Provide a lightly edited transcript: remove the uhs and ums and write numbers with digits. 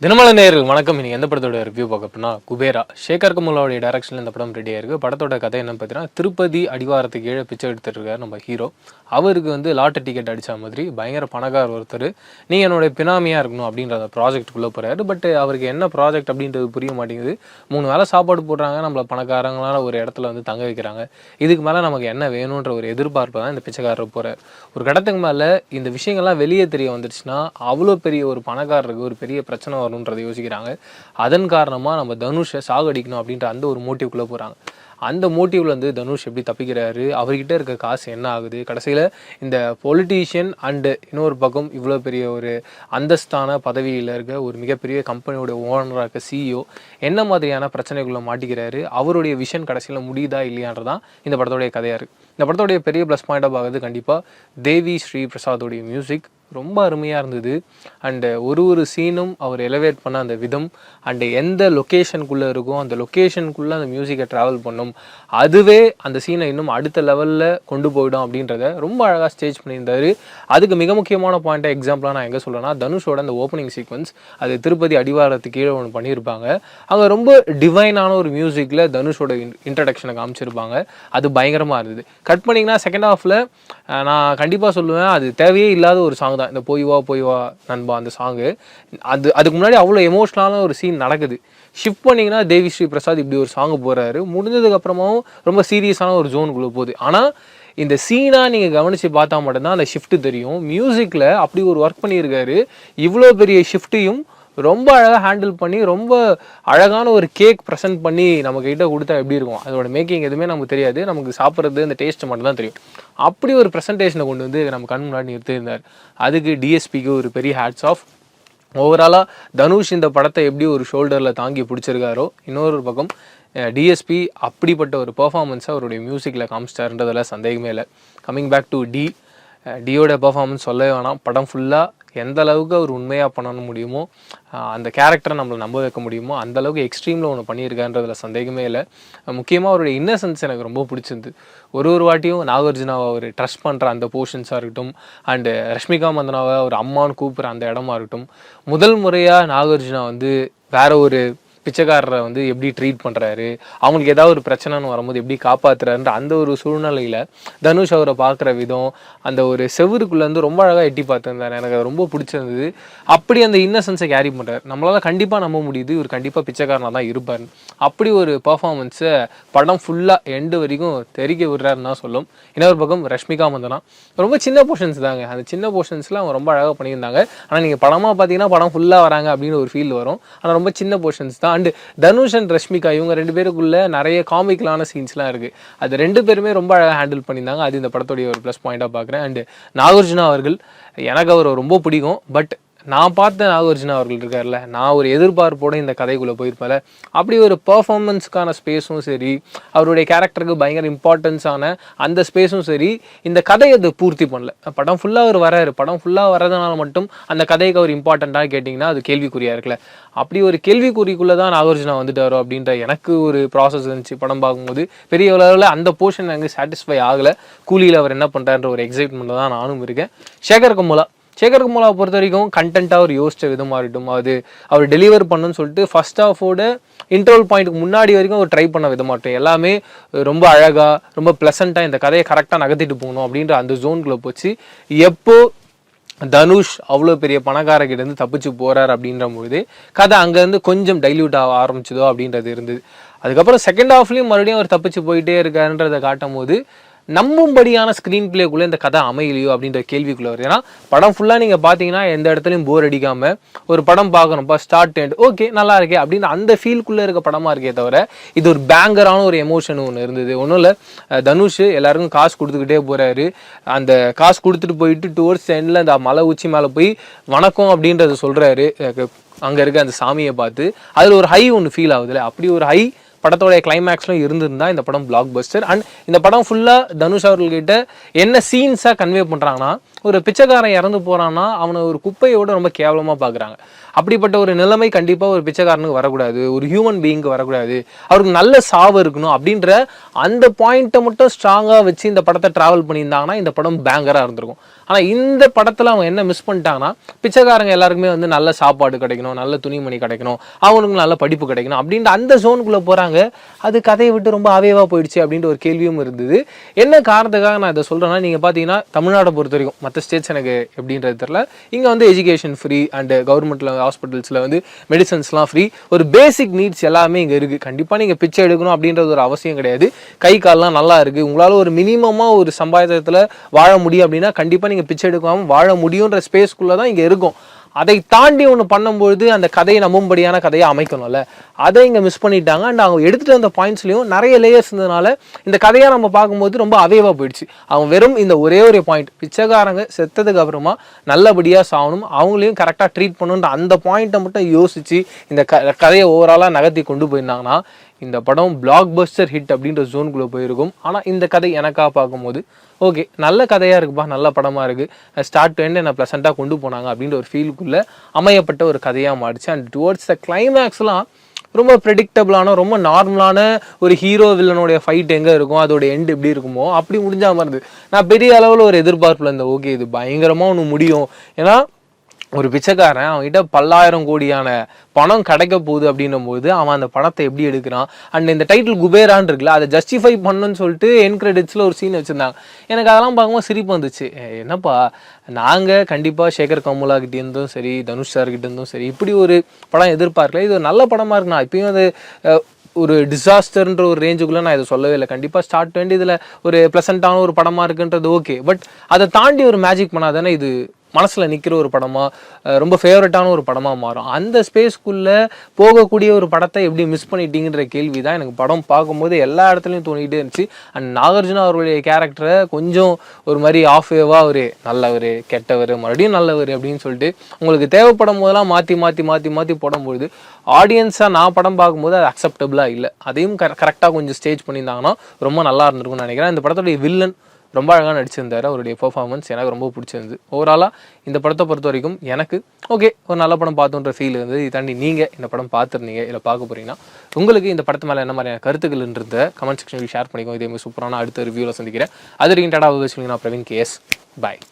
தினமலை நேயர்கள் வணக்கம். இன்னைக்கு எந்த படத்தோட ரிவ்யூ பார்க்க அப்படின்னா குபேரா. சேகர் கமலாவுடைய டைரக்ஷனில் இந்த படம் ரெடியாக இருக்குது. படத்தோட கதை என்னன்னு பார்த்தீங்கன்னா, திருப்பதி அடிவாரத்துக்கு கீழே பிச்சை எடுத்துட்டு இருக்காரு நம்ம ஹீரோ. அவருக்கு வந்து லாட்டரி டிக்கெட் அடித்த மாதிரி பயங்கர பணக்கார ஒருத்தர் நீ என்னோட பினாமியாக இருக்கணும் அப்படின்ற அந்த ப்ராஜெக்ட்டுக்குள்ளே போகிறாரு. பட் அவருக்கு என்ன ப்ராஜெக்ட் அப்படின்றது புரிய மாட்டேங்குது. 3 வேளை சாப்பாடு போடுறாங்க, நம்மளை பணக்காரங்களான ஒரு இடத்துல வந்து தங்க வைக்கிறாங்க. இதுக்கு மேலே நமக்கு என்ன வேணுன்ற ஒரு எதிர்பார்ப்பு தான் இந்த பிச்சைக்காரர் போகிறார். ஒரு கடத்துக்கு மேலே இந்த விஷயங்கள்லாம் வெளியே தெரிய வந்துடுச்சுன்னா அவ்வளோ பெரிய ஒரு பணக்காரருக்கு ஒரு பெரிய பிரச்சனை வரணுன்றதை யோசிக்கிறாங்க. அதன் காரணமாக நம்ம தனுஷை சாகடிக்கணும் அப்படின்ற அந்த ஒரு மோட்டிவ்க்குள்ளே போகிறாங்க. அந்த மோட்டிவ்ல வந்து தனுஷ் எப்படி தப்பிக்கிறாரு, அவர்கிட்ட இருக்க காசு என்ன ஆகுது, கடைசியில் இந்த பொலிட்டீஷியன் அண்டு இன்னொரு பக்கம் இவ்வளோ பெரிய ஒரு அந்தஸ்தான பதவியில் இருக்க ஒரு மிகப்பெரிய கம்பெனியோட ஓனராக இருக்க சிஇஓ என்ன மாதிரியான பிரச்சனைக்குள்ளே மாட்டிக்கிறாரு, அவருடைய விஷன் கடைசியில் முடியுதா இல்லையான்றதான் இந்த படத்தோடைய கதையாக இருக்குது. இந்த படத்தோடைய பெரிய ப்ளஸ் பாயிண்டாக பார்க்குறது கண்டிப்பாக தேவி ஸ்ரீ பிரசாதோடைய மியூசிக் ரொம்ப அருமையாக இருந்தது. அண்டு ஒரு சீனும் அவர் எலிவேட் பண்ண அந்த விதம் அண்டு எந்த லொக்கேஷனுக்குள்ளே இருக்கும் அந்த லொக்கேஷனுக்குள்ளே அந்த மியூசிக்கை ட்ராவல் பண்ணும், அதுவே அந்த சீனை இன்னும் அடுத்த லெவலில் கொண்டு போயிடும் அப்படின்றத ரொம்ப அழகாக ஸ்டேஜ் பண்ணியிருந்தார். அதுக்கு மிக முக்கியமான பாயிண்ட்டாக எக்ஸாம்பிளாக நான் எங்கே சொல்கிறேன்னா, தனுஷோட அந்த ஓப்பனிங் சீக்வன்ஸ் அது திருப்பதி அடிவாரத்துக்கு கீழே ஒன்று பண்ணியிருப்பாங்க. அங்கே ரொம்ப டிவைனான ஒரு மியூசிக்கில் தனுஷோட இன்ட்ரடக்ஷனை காமிச்சிருப்பாங்க. அது பயங்கரமாக இருந்தது. கட் பண்ணிங்கன்னா செகண்ட் ஹாஃபில் நான் கண்டிப்பாக சொல்லுவேன் அது தேவையே இல்லாத ஒரு சாங் தான். இந்த போய் வா நண்பா அந்த சாங்கு அதுக்கு முன்னாடி அவ்வளோ எமோஷ்னலான ஒரு சீன் நடக்குது. ஷிஃப்ட் பண்ணிங்கன்னா தேவி ஸ்ரீ பிரசாத் இப்படி ஒரு சாங்கு போகிறாரு. முடிஞ்சதுக்கப்புறமாவும் ரொம்ப சீரியஸான ஒரு ஜோனுக்குள்ளே போகுது. ஆனால் இந்த சீனாக நீங்கள் கவனித்து பார்த்தா மட்டும்தான் அந்த ஷிஃப்ட்டு தெரியும். மியூசிக்கில் அப்படி ஒரு ஒர்க் பண்ணியிருக்காரு. இவ்வளோ பெரிய ஷிஃப்ட்டையும் ரொம்ப அழகாக ஹேண்டில் பண்ணி ரொம்ப அழகான ஒரு கேக் ப்ரெசென்ட் பண்ணி நம்மக்கிட்ட கொடுத்தா எப்படி இருக்கும், அதோட மேக்கிங் எதுவுமே நமக்கு தெரியாது. நமக்கு சாப்பிட்றது இந்த டேஸ்ட்டு மட்டும் தான் தெரியும். அப்படி ஒரு ப்ரெசன்டேஷனை கொண்டு வந்து நம்ம கண் முன்னாடி நிறுத்தியிருந்தார். அதுக்கு டிஎஸ்பிக்கு ஒரு பெரிய ஹேட்ஸ் ஆஃப். ஓவராலாக தனுஷ் இந்த படத்தை எப்படி ஒரு ஷோல்டரில் தாங்கி பிடிச்சிருக்காரோ, இன்னொரு பக்கம் டிஎஸ்பி அப்படிப்பட்ட ஒரு பெர்ஃபார்மன்ஸை அவருடைய மியூசிக்கில் காமிச்சிட்டாருன்றதில் சந்தேகமே இல்லை. கம்மிங் பேக் டு டியோட பெர்ஃபார்மன்ஸ் சொல்லவே வேணாம். படம் ஃபுல்லாக எந்த அளவுக்கு அவர் உண்மையாக பண்ண முடியுமோ, அந்த கேரக்டரை நம்மளை நம்ப வைக்க முடியுமோ அந்த அளவுக்கு எக்ஸ்ட்ரீமில் ஒன்று பண்ணியிருக்கான்றதில் சந்தேகமே இல்லை. முக்கியமாக அவருடைய இன்னசென்ஸ் எனக்கு ரொம்ப பிடிச்சிருந்து. ஒரு வாட்டியும் நாகார்ஜுனாவை அவர் ட்ரஸ்ட் பண்ணுற அந்த போர்ஷன்ஸாக இருக்கட்டும், அண்டு ரஷ்மிகா மந்தனாவை அவர் அம்மான்னு கூப்பிட்ற அந்த இடமா இருக்கட்டும், முதல் முறையாக நாகார்ஜுனா வந்து வேற ஒரு பிச்சைக்காரரை வந்து எப்படி ட்ரீட் பண்ணுறாரு, அவங்களுக்கு ஏதாவது ஒரு பிரச்சனைன்னு வரும்போது எப்படி காப்பாற்றுறாருன்ற அந்த ஒரு சூழ்நிலையில் தனுஷ் அவரை பார்க்குற விதம், அந்த ஒரு செவருக்குள்ளேருந்து ரொம்ப அழகாக எட்டி பார்த்துருந்தார். எனக்கு அது ரொம்ப பிடிச்சிருந்தது. அப்படி அந்த இன்னசென்ஸை கேரி பண்ணுறாரு. நம்மளால் கண்டிப்பாக நம்ப முடியுது இவர் கண்டிப்பாக பிச்சைக்காரனாக தான் இருப்பார். அப்படி ஒரு பர்ஃபார்மன்ஸை படம் ஃபுல்லாக எண்டு வரைக்கும் தெரிக்க விடுறாருன்னு தான் சொல்லும். இன்னொரு பக்கம் ரஷ்மிகா மந்தனா ரொம்ப சின்ன போர்ஷன்ஸ் தாங்க. அந்த சின்ன போர்ஷன்ஸில் அவங்க ரொம்ப அழகாக பண்ணியிருந்தாங்க. ஆனால் நீங்கள் படமாக பார்த்தீங்கன்னா படம் ஃபுல்லாக வராங்க அப்படின்னு ஒரு ஃபீல் வரும். ஆனால் ரொம்ப சின்ன போர்ஷன்ஸ் தான். அண்டு தனுஷ் அண்ட் ரஷ்மிகா இவங்க 2 பேருக்குள்ள நிறைய காமிக்கலான சீன்ஸ்லாம் இருக்குது. அது 2 பேருமே ரொம்ப அழகாக ஹேண்டில் பண்ணியிருந்தாங்க. அது இந்த படத்துடைய ஒரு ப்ளஸ் பாயிண்டாக பார்க்குறேன். அண்டு நாகார்ஜுனா அவர்கள் எனக்கு அவர் ரொம்ப பிடிக்கும். பட் நான் பார்த்த நாகார்ஜுனா அவர்கள் இருக்கார்ல, நான் ஒரு எதிர்பார்ப்போடு இந்த கதைக்குள்ளே போயிருப்பேன். அப்படி ஒரு பர்ஃபார்மன்ஸ்க்கான ஸ்பேஸும் சரி, அவருடைய கேரக்டருக்கு பயங்கர இம்பார்ட்டன்ஸான அந்த ஸ்பேஸும் சரி, இந்த கதையை அதை பூர்த்தி பண்ணல. படம் ஃபுல்லாக அவர் வராரு. படம் ஃபுல்லாக வர்றதுனால மட்டும் அந்த கதைக்கு அவர் இம்பார்ட்டண்ட்டாக கேட்டிங்கன்னா அது கேள்விக்குறியாக இருக்குல்ல. அப்படி ஒரு கேள்விக்குறிக்குள்ளே தான் நாகார்ஜுனா வந்துட்டாரோ அப்படின்ற எனக்கு ஒரு ப்ராசஸ் இருந்துச்சு. படம் பார்க்கும்போது பெரிய அளவில் அந்த போர்ஷன் எனக்கு சாட்டிஸ்ஃபை ஆகலை. கூலியில் அவர் என்ன பண்ணுறாருன்ற ஒரு எக்ஸைட்மெண்ட்டில் தான் நானும் இருக்கேன். சேகர் கமலாவை பொறுத்த வரைக்கும் கண்டென்ட்டாக அவர் யோசித்த விதமாக இருக்கட்டும், அது அவர் டெலிவர் பண்ணுன்னு சொல்லிட்டு ஃபர்ஸ்ட் ஹாஃபோட இன்டர்வல் பாயிண்ட்டுக்கு முன்னாடி வரைக்கும் அவர் ட்ரை பண்ண விதமாக இருக்கட்டும், எல்லாமே ரொம்ப அழகாக ரொம்ப ப்ளசண்ட்டாக இந்த கதையை கரெக்டாக நகர்த்திட்டு போகணும் அப்படின்ற அந்த ஜோனுக்குள்ளே போச்சு. எப்போ தனுஷ் அவ்வளோ பெரிய பணக்காரர்கிட்டேருந்து தப்பிச்சு போகிறார் அப்படின்ற பொழுது கதை அங்கேருந்து கொஞ்சம் டைல்யூட் ஆக ஆரம்பிச்சதோ அப்படின்றது இருந்தது. அதுக்கப்புறம் செகண்ட் ஹாஃப்லேயும் மறுபடியும் அவர் தப்பிச்சு போயிட்டே இருக்காருன்றதை காட்டும் போது நம்பும்படியான ஸ்க்ரீன் பிளேக்குள்ளே இந்த கதை அமையலையோ அப்படின்ற கேள்விக்குள்ளே வருது. ஏன்னா படம் ஃபுல்லாக நீங்கள் பார்த்தீங்கன்னா எந்த இடத்துலையும் போர் அடிக்காமல் ஒரு படம் பார்க்கணும்ப்பா ஸ்டார்ட் எண்ட் ஓகே நல்லா இருக்கே அப்படின்னு அந்த ஃபீல்குள்ளே இருக்க படமாக இருக்கே தவிர இது ஒரு பேங்கரான ஒரு எமோஷன் ஒன்று இருந்தது. ஒன்றும் இல்லை, தனுஷ் எல்லாருக்கும் காசு கொடுத்துக்கிட்டே போகிறாரு. அந்த காசு கொடுத்துட்டு போயிட்டு டுவர்ட்ஸ் எண்டில் அந்த மலை உச்சி மேலே போய் வணக்கம் அப்படின்றத சொல்கிறாரு அங்கே இருக்க அந்த சாமியை பார்த்து. அதில் ஒரு ஹை ஒன்று ஃபீல் ஆகுதுல்ல, அப்படி ஒரு ஹை படத்தோடைய கிளைமேக்ஸ்லும் இருந்திருந்தா இந்த படம் பிளாக் பஸ்டர். அண்ட் இந்த படம் ஃபுல்லாக தனுஷ் அவர்கள்கிட்ட என்ன சீன்ஸாக கன்வே பண்ணுறாங்கன்னா, ஒரு பிச்சைக்காரன் இறந்து போகிறான்னா அவனை ஒரு குப்பையோட ரொம்ப கேவலமாக பார்க்குறாங்க. அப்படிப்பட்ட ஒரு நிலைமை கண்டிப்பாக ஒரு பிச்சைக்காரனுக்கு வரக்கூடாது, ஒரு ஹியூமன் பீயிங்க்கு வரக்கூடாது, அவருக்கு நல்ல சாவு இருக்கணும் அப்படின்ற அந்த பாயிண்ட்டை மட்டும் ஸ்ட்ராங்காக வச்சு இந்த படத்தை ட்ராவல் பண்ணியிருந்தாங்கன்னா இந்த படம் பேங்கராக இருந்திருக்கும். ஆனால் இந்த படத்தில் அவங்க என்ன மிஸ் பண்ணிட்டாங்கன்னா பிச்சைக்காரங்க எல்லாருக்குமே வந்து நல்ல சாப்பாடு கிடைக்கணும், நல்ல துணிமணி கிடைக்கணும், அவங்களுக்கு நல்ல படிப்பு கிடைக்கணும் அப்படின்ற அந்த ஜோனுக்குள்ளே போகிறாங்க. அது கதையை விட்டு ரொம்ப அவேவாக போயிடுச்சு அப்படின்ற ஒரு கேள்வியும் இருந்தது. என்ன காரணத்துக்காக நான் இதை சொல்கிறேன்னா, நீங்கள் பார்த்தீங்கன்னா தமிழ்நாட்டை பொறுத்த வரைக்கும் மற்ற ஸ்டேட்ஸ் எனக்கு எப்படின்றது தெரியல, இங்கே வந்து எஜுகேஷன் ஃப்ரீ அண்டு கவர்மெண்ட்டில் ஹாஸ்பிட்டல்ஸில் வந்து மெடிசன்ஸ்லாம் ஃப்ரீ, ஒரு பேசிக் நீட்ஸ் எல்லாமே இங்கே இருக்குது. கண்டிப்பாக நீங்கள் பிச்சை எடுக்கணும் அப்படின்றது ஒரு அவசியம் கிடையாது. கை கால்லாம் நல்லா இருக்குது, உங்களால் ஒரு மினிமமாக ஒரு சம்பாதித்தத்தில் வாழ முடியும் அப்படின்னா கண்டிப்பாக நீங்கள் பிச்சை எடுக்காமல் வாழ முடியுன்ற ஸ்பேஸ்க்குள்ளே தான் இங்கே இருக்கும். அதை தாண்டி ஒன்று பண்ணும்பொழுது அந்த கதையை நம்பும்படியான கதையை அமைக்கணும்ல, அதை இங்கே மிஸ் பண்ணிட்டாங்க. அண்ட் அவங்க எடுத்துகிட்டு வந்த பாயிண்ட்ஸ்லையும் நிறைய லேயர்ஸ் இருந்ததுனால இந்த கதையாக நம்ம பார்க்கும்போது ரொம்ப அவேவாக போயிடுச்சு. அவங்க வெறும் இந்த ஒரே ஒரு பாயிண்ட், பிச்சைக்காரங்க செத்ததுக்கு அப்புறமா நல்லபடியாக சாகணும், அவங்களையும் கரெக்டாக ட்ரீட் பண்ணணுன்ற அந்த பாயிண்ட்டை மட்டும் யோசித்து இந்த கதையை ஓவராலாக நகர்த்தி கொண்டு போயிருந்தாங்கன்னா இந்த படம் பிளாக் பஸ்டர் ஹிட் அப்படின்ற ஜோனுக்குள்ளே போயிருக்கும். ஆனால் இந்த கதை எனக்காக பார்க்கும்போது ஓகே, நல்ல கதையாக இருக்குப்பா, நல்ல படமாக இருக்குது, ஸ்டார்ட் டு எண்ட் என்னை ப்ளசண்ட்டாக கொண்டு போனாங்க அப்படின்ற ஒரு ஃபீலுக்குள்ளே அமையப்பட்ட ஒரு கதையாக மாறிச்சு. அண்ட் டுவர்ட்ஸ் த கிளைமேக்ஸ்லாம் ரொம்ப ப்ரெடிக்டபிளான, ரொம்ப நார்மலான ஒரு ஹீரோ வில்லனுடைய ஃபைட் எங்கே இருக்கும், அதோட எண்ட் எப்படி இருக்குமோ அப்படி முடிஞ்ச மாதிரி இருந்தது. நான் பெரிய அளவில் ஒரு எதிர்பார்ப்பில் இருந்தேன், ஓகே இது பயங்கரமாக ஒன்று முடியும். ஏன்னா ஒரு பிச்சைக்காரன் அவன்கிட்ட பல்லாயிரம் கோடியான பணம் கிடைக்க போகுது அப்படின்னும் போது அவன் அந்த பணத்தை எப்படி எடுக்கிறான். அண்ட் இந்த டைட்டில் குபேரான்னு இருக்குல்ல, அதை ஜஸ்டிஃபை பண்ணுன்னு சொல்லிட்டு என் கிரெடிட்ஸில் ஒரு சீன் வச்சுருந்தாங்க. எனக்கு அதெல்லாம் பார்க்கும்போது சிரிப்பு வந்துச்சு. என்னப்பா, நாங்கள் கண்டிப்பாக சேகர் கமுலா கிட்டே இருந்தும் சரி, தனுஷ் சார் கிட்ட இருந்தும் சரி இப்படி ஒரு படம் எதிர்பார்க்கல. இது ஒரு நல்ல படமாக இருக்குண்ணா. இப்பயும் அது ஒரு டிசாஸ்டர்ன்ற ஒரு ரேஞ்சுக்குள்ளே நான் இதை சொல்லவே இல்லை. கண்டிப்பாக ஸ்டார்ட் பண்ணி இதில் ஒரு ப்ளசண்ட்டான ஒரு படமாக இருக்குன்றது ஓகே. பட் அதை தாண்டி ஒரு மேஜிக் பண்ணாதானே இது மனசில் நிற்கிற ஒரு படமாக, ரொம்ப ஃபேவரட்டான ஒரு படமாக மாறும். அந்த ஸ்பேஸ்க்குள்ளே போகக்கூடிய ஒரு படத்தை எப்படி மிஸ் பண்ணிட்டீங்கன்ற கேள்வி தான் எனக்கு படம் பார்க்கும்போது எல்லா இடத்துலையும் தோணிக்கிட்டே இருந்துச்சு. அண்ட் நாகார்ஜுனா அவருடைய கேரக்டரை கொஞ்சம் ஒரு மாதிரி ஆஃப் வேவாக ஒரு நல்லவர், கெட்டவர், மறுபடியும் நல்லவர் அப்படின்னு சொல்லிட்டு உங்களுக்கு தேவைப்படும் போதெல்லாம் மாற்றி மாற்றி மாற்றி மாற்றி போடும்பொழுது ஆடியன்ஸாக நான் படம் பார்க்கும்போது அது அக்செப்டபுளாக இல்லை. அதையும் கரெக்டாக கொஞ்சம் ஸ்டேஜ் பண்ணியிருந்தாங்கன்னா ரொம்ப நல்லா இருந்திருக்கும்னு நினைக்கிறேன். இந்த படத்துடைய வில்லன் ரொம்ப அழகாக நடிச்சிருந்தார். அவருடைய பெர்ஃபார்மன்ஸ் எனக்கு ரொம்ப பிடிச்சிருந்தது. ஓவராலாக இந்த படத்தை பொறுத்த வரைக்கும் எனக்கு ஓகே, ஒரு நல்ல படம் பார்த்தோன்ற ஃபீல் இருந்தது. இதை தாண்டி நீங்கள் இந்த படம் பார்த்துருந்தீங்க, இல்லை பார்க்க போகிறீங்கன்னா உங்களுக்கு இந்த படத்து மேலே என்ன மாதிரியான கருத்துக்கள்ன்றத கமெண்ட் செக்ஷனில் ஷேர் பண்ணிக்கோ. இதே மாதிரி சூப்பரான அடுத்த ரிவ்யூவில் சந்திக்கிறேன். அது வரைக்கும் டாடா வச்சுருங்க. நான் பிரவீன் கேஎஸ். பாய்.